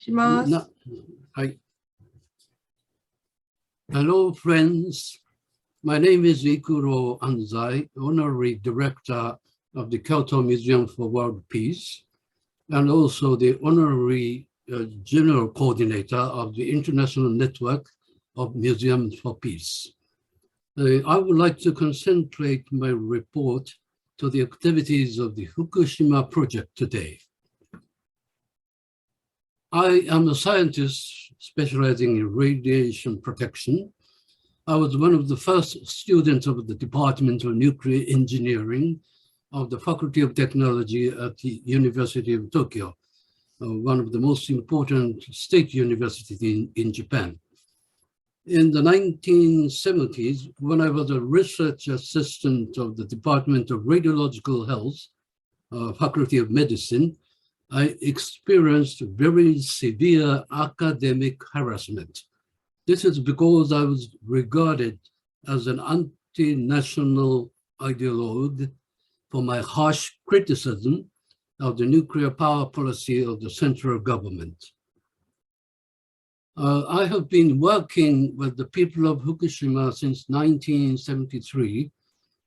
します。Hello, friends. My name is Ikuro Anzai, honorary director of the Kyoto Museum for World Peace, and also the honorary general coordinator of the International Network of Museums for Peace. I would like to concentrate my report to the activities of the Fukushima project today. I am a scientist specializing in radiation protection. I was one of the first students of the Department of Nuclear Engineering of the Faculty of Technology at the University of Tokyo, one of the most important state universities in Japan. In the 1970s, when I was a research assistant of the Department of Radiological Health, Faculty of Medicine, I experienced very severe academic harassment. This is because I was regarded as an anti-national ideologue for my harsh criticism of the nuclear power policy of the central government. I have been working with the people of Fukushima since 1973,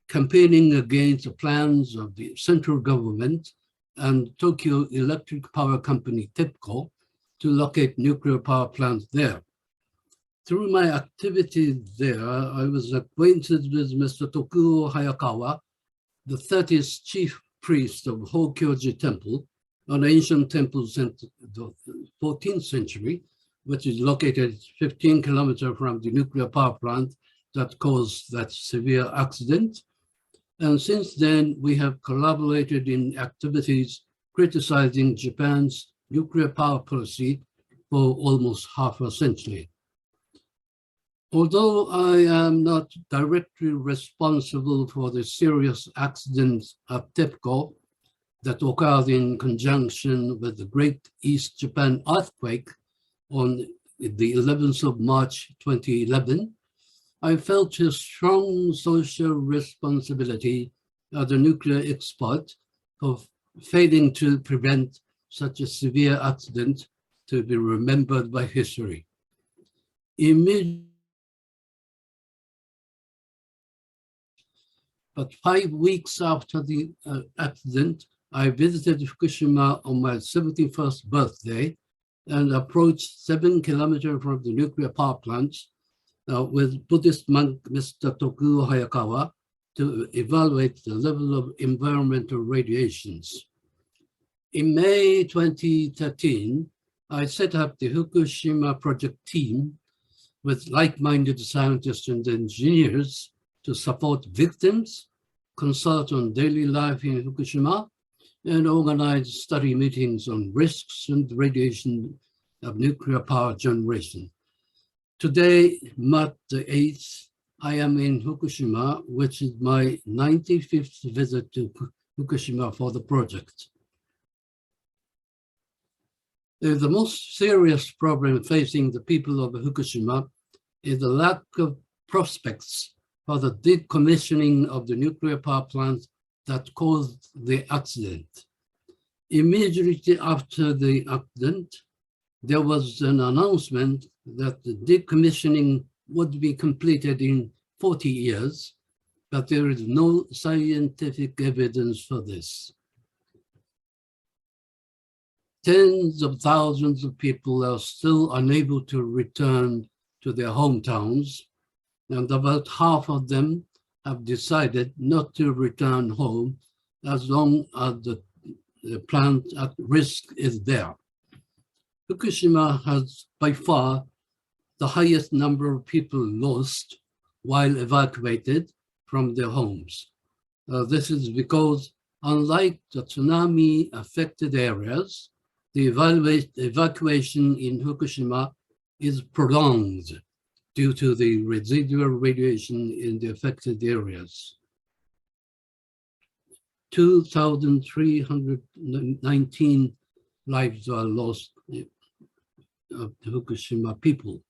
campaigning against the plans of the central government and Tokyo Electric Power Company, TEPCO, to locate nuclear power plants there. Through my activities there, I was acquainted with Mr. Tokuo Hayakawa, the 30th chief priest of Hokyoji Temple, an ancient temple since the 14th century, which is located 15 kilometers from the nuclear power plant that caused that severe accident. And since then, we have collaborated in activities criticizing Japan's nuclear power policy for almost half a century. Although I am not directly responsible for the serious accidents at TEPCO that occurred in conjunction with the Great East Japan earthquake on the 11th of March 2011, I felt a strong social responsibility as a nuclear expert for failing to prevent such a severe accident to be remembered by history. But 5 weeks after the accident, I visited Fukushima on my 71st birthday and approached 7 kilometers from the nuclear power plants with Buddhist monk Mr. Tokuo Hayakawa to evaluate the level of environmental radiations. In May 2013, I set up the Fukushima project team with like-minded scientists and engineers to support victims, consult on daily life in Fukushima, and organize study meetings on risks and radiation of nuclear power generation. Today, March the 8th, I am in Fukushima, which is my 95th visit to Fukushima for the project. The most serious problem facing the people of Fukushima is the lack of prospects for the decommissioning of the nuclear power plants that caused the accident. Immediately after the accident, there was an announcement that the decommissioning would be completed in 40 years, but there is no scientific evidence for this. Tens of thousands of people are still unable to return to their hometowns, and about half of them have decided not to return home as long as the plant at risk is there. Fukushima has by far the highest number of people lost while evacuated from their homes. This is because, unlike the tsunami-affected areas, the evacuation in Fukushima is prolonged due to the residual radiation in the affected areas. 2,319 lives are lost of the Fukushima people.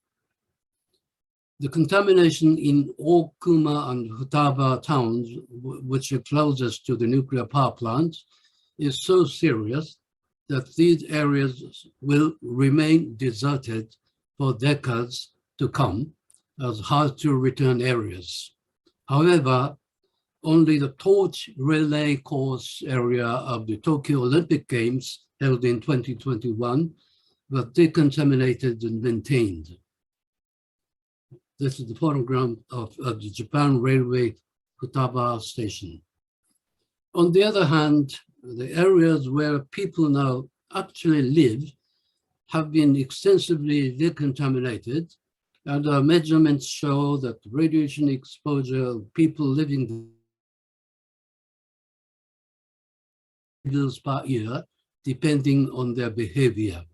The contamination in Okuma and Futaba towns, which are closest to the nuclear power plants, is so serious that these areas will remain deserted for decades to come as hard-to-return areas. However, only the torch relay course area of the Tokyo Olympic Games held in 2021 was decontaminated and maintained. This is the photogram of the Japan Railway Futaba Station. On the other hand, the areas where people now actually live have been extensively decontaminated, and our measurements show that radiation exposure of people living per year, depending on their behavior.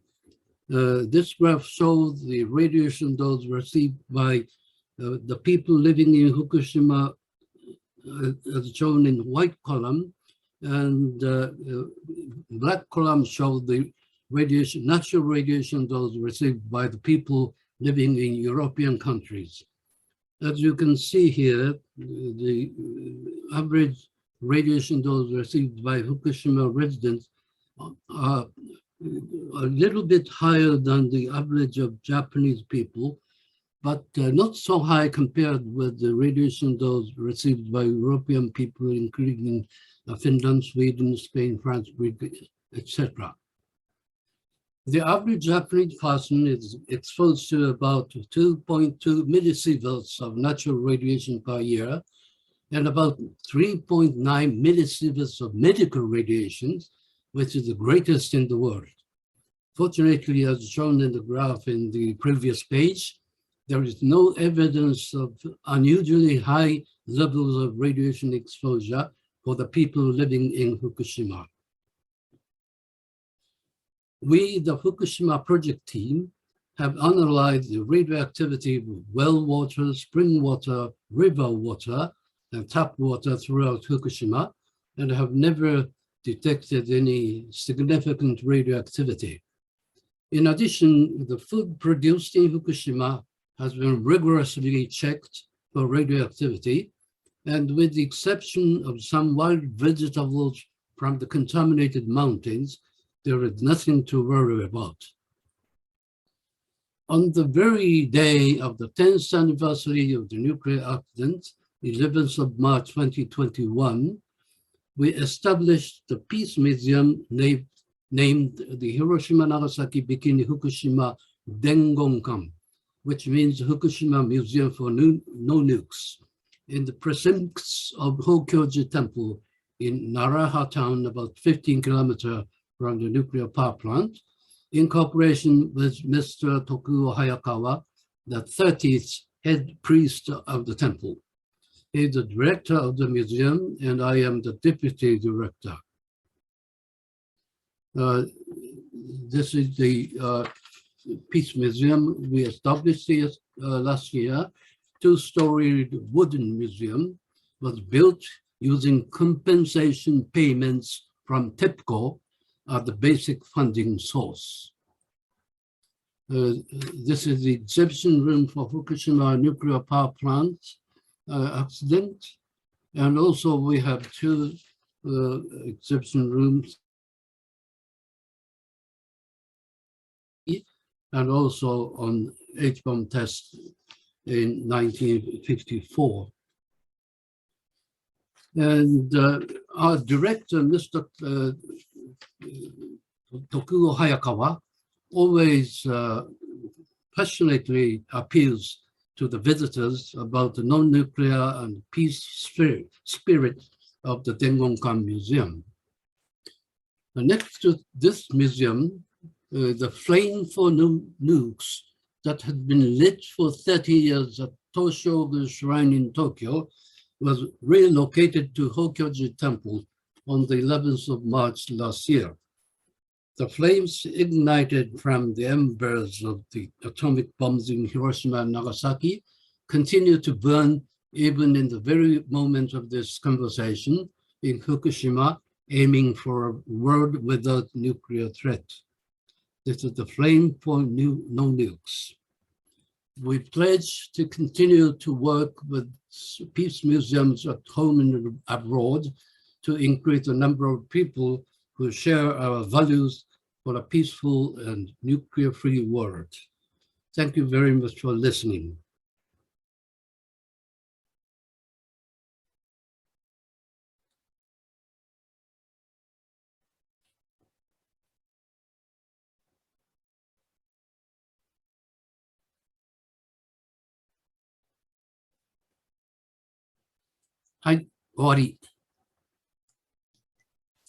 This graph shows the radiation dose received by the people living in Fukushima, as shown in white column, and black column shows the radiation, natural radiation dose received by the people living in European countries. As you can see here, the average radiation dose received by Fukushima residents are a little bit higher than the average of Japanese people, but not so high compared with the radiation dose received by European people, including Finland, Sweden, Spain, France, Greece, etc. The average Japanese person is exposed to about 2.2 millisieverts of natural radiation per year and about 3.9 millisieverts of medical radiations, which is the greatest in the world. Fortunately, as shown in the graph in the previous page, there is no evidence of unusually high levels of radiation exposure for the people living in Fukushima. We, the Fukushima project team, have analyzed the radioactivity of well water, spring water, river water, and tap water throughout Fukushima, and have never detected any significant radioactivity. In addition, the food produced in Fukushima has been rigorously checked for radioactivity, and with the exception of some wild vegetables from the contaminated mountains, there is nothing to worry about. On the very day of the 10th anniversary of the nuclear accident, 11th of March 2021, we established the Peace Museum named the Hiroshima, Nagasaki, Bikini, Fukushima Dengonkan, which means Fukushima Museum for No Nukes, in the precincts of Hokyoji Temple in Naraha town, about 15 kilometers from the nuclear power plant, in cooperation with Mr. Tokuo Hayakawa, the 30th head priest of the temple. He is the director of the museum, and I am the deputy director. This is the Peace Museum we established here last year. Two-storied wooden museum was built using compensation payments from TEPCO as the basic funding source. This is the exhibition room for Fukushima nuclear power plant accident. And also we have two exhibition rooms and also on H-bomb test in 1954. And our director, Mr. Tokuo Hayakawa, always passionately appeals to the visitors about the non-nuclear and peace spirit of the Dengonkan Museum. Next to this museum, the flame for nukes that had been lit for 30 years at Toshogu Shrine in Tokyo was relocated to Hokyoji Temple on the 11th of March last year. The flames ignited from the embers of the atomic bombs in Hiroshima and Nagasaki continue to burn even in the very moment of this conversation in Fukushima, aiming for a world without nuclear threat. This is the flame for no nukes. We pledge to continue to work with peace museums at home and abroad to increase the number of people who share our values for a peaceful and nuclear-free world. Thank you very much for listening. はい、終わり。